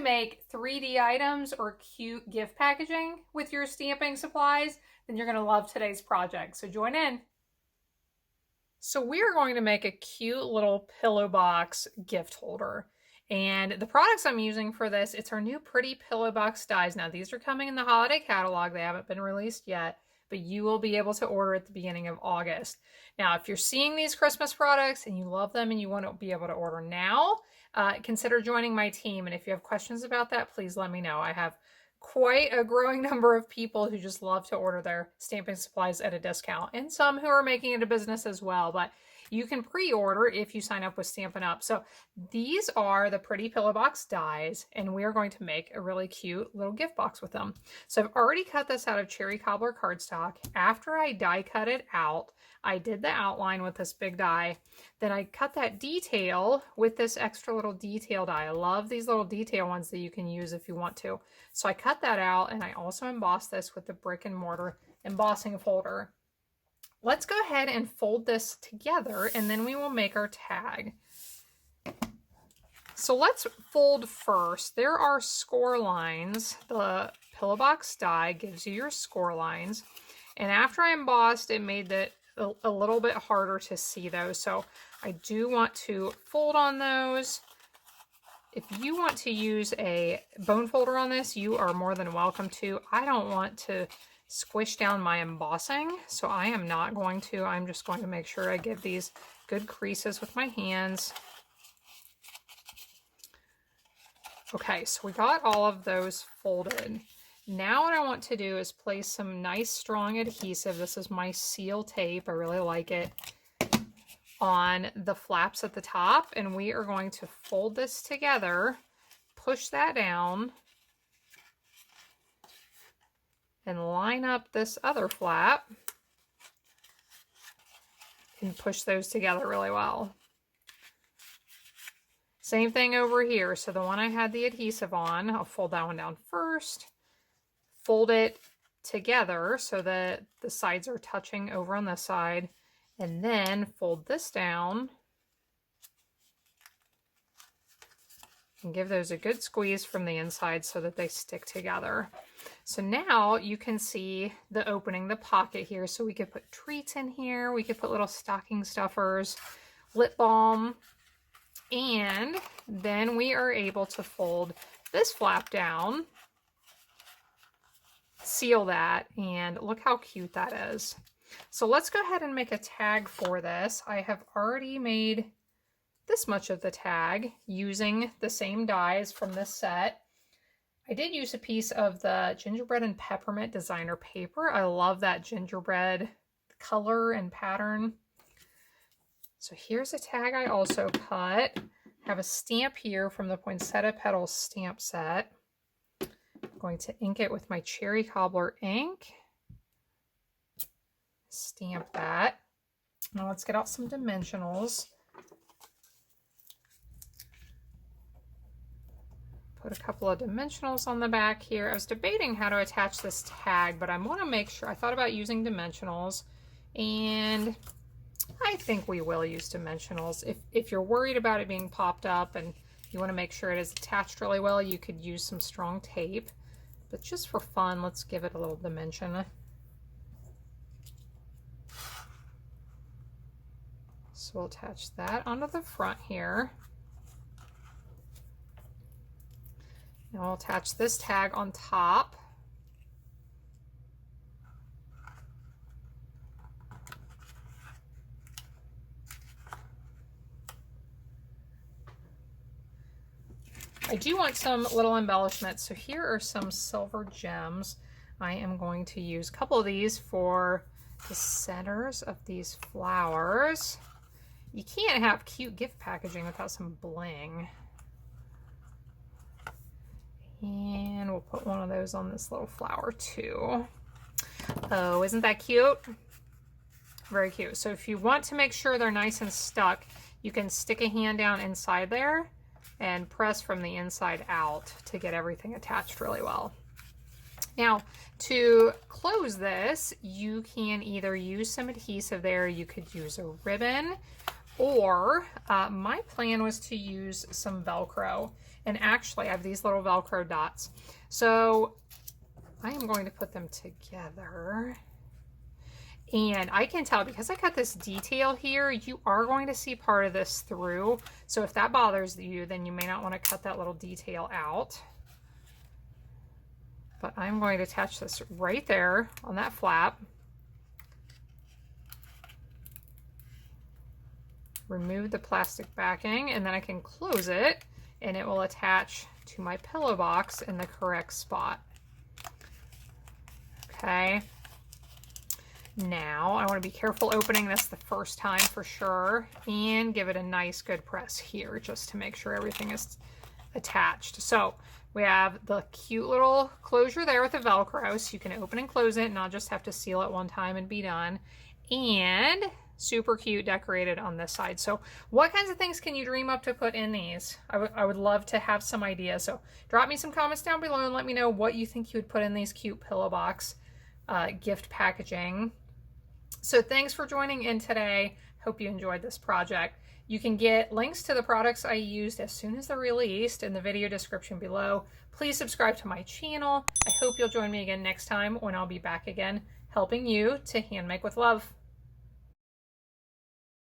make 3D items or cute gift packaging with your stamping supplies, then you're going to love today's project. So join in. So we are going to make a cute little pillow box gift holder. And the products I'm using for this, it's our new pretty pillow box dies. Now these are coming in the holiday catalog. They haven't been released yet, but you will be able to order at the beginning of August. Now, if you're seeing these Christmas products and you love them and you want to be able to order now, consider joining my team. And if you have questions about that, please let me know. I have quite a growing number of people who just love to order their stamping supplies at a discount, and some who are making it a business as well. But you can pre-order if you sign up with Stampin' Up. So these are the pretty pillow box dies, and we are going to make a really cute little gift box with them. So I've already cut this out of cherry cobbler cardstock. After I die cut it out, I did the outline with this big die. Then I cut that detail with this extra little detail die. I love these little detail ones that you can use if you want to. So I cut that out, and I also embossed this with the brick and mortar embossing folder. Let's go ahead and fold this together, and then we will make our tag. So let's fold first. There are score lines. The pillow box die gives you your score lines. And after I embossed, it made it a little bit harder to see those. So I do want to fold on those. If you want to use a bone folder on this, you are more than welcome to. I don't want to squish down my embossing, so I am not going to. I'm just going to make sure I give these good creases with my hands. Okay, so we got all of those folded. Now what I want to do is place some nice strong adhesive. This is my seal tape. I really like it. On the flaps at the top, and we are going to fold this together, push that down, and line up this other flap and push those together really well. Same thing over here. So the one I had the adhesive on, I'll fold that one down first, fold it together so that the sides are touching over on this side, and then fold this down and give those a good squeeze from the inside so that they stick together. So now you can see the opening, the pocket here. So we could put treats in here. We could put little stocking stuffers, lip balm, and then we are able to fold this flap down, seal that, and look how cute that is. So let's go ahead and make a tag for this. I have already made this much of the tag using the same dies from this set. I did use a piece of the gingerbread and peppermint designer paper. I love that gingerbread color and pattern. So here's a tag I also cut. I have a stamp here from the Poinsettia Petals stamp set. I'm going to ink it with my cherry cobbler ink. Stamp that. Now let's get out some dimensionals. Put a couple of dimensionals on the back here. I was debating how to attach this tag, but I want to make sure. I thought about using dimensionals, and I think we will use dimensionals. If you're worried about it being popped up and you want to make sure it is attached really well, you could use some strong tape. But just for fun, let's give it a little dimension. So we'll attach that onto the front here. Now I'll attach this tag on top. I do want some little embellishments. So here are some silver gems. I am going to use a couple of these for the centers of these flowers. You can't have cute gift packaging without some bling. And we'll put one of those on this little flower too. Oh, isn't that cute? Very cute. So if you want to make sure they're nice and stuck, you can stick a hand down inside there and press from the inside out to get everything attached really well. Now, to close this, you can either use some adhesive there, you could use a ribbon, Or my plan was to use some Velcro. And actually, I have these little Velcro dots. So I am going to put them together. And I can tell because I got this detail here, you are going to see part of this through. So if that bothers you, then you may not want to cut that little detail out. But I'm going to attach this right there on that flap. Remove the plastic backing, and then I can close it, and it will attach to my pillow box in the correct spot. Okay. Now, I want to be careful opening this the first time for sure, and give it a nice good press here just to make sure everything is attached. So we have the cute little closure there with the Velcro, so you can open and close it and not just have to seal it one time and be done. And super cute decorated on this side. So what kinds of things can you dream up to put in these? I would love to have some ideas. So drop me some comments down below and let me know what you think you would put in these cute pillow box gift packaging. So thanks for joining in today. Hope you enjoyed this project. You can get links to the products I used as soon as they're released in the video description below. Please subscribe to my channel. I hope you'll join me again next time when I'll be back again helping you to hand make with love.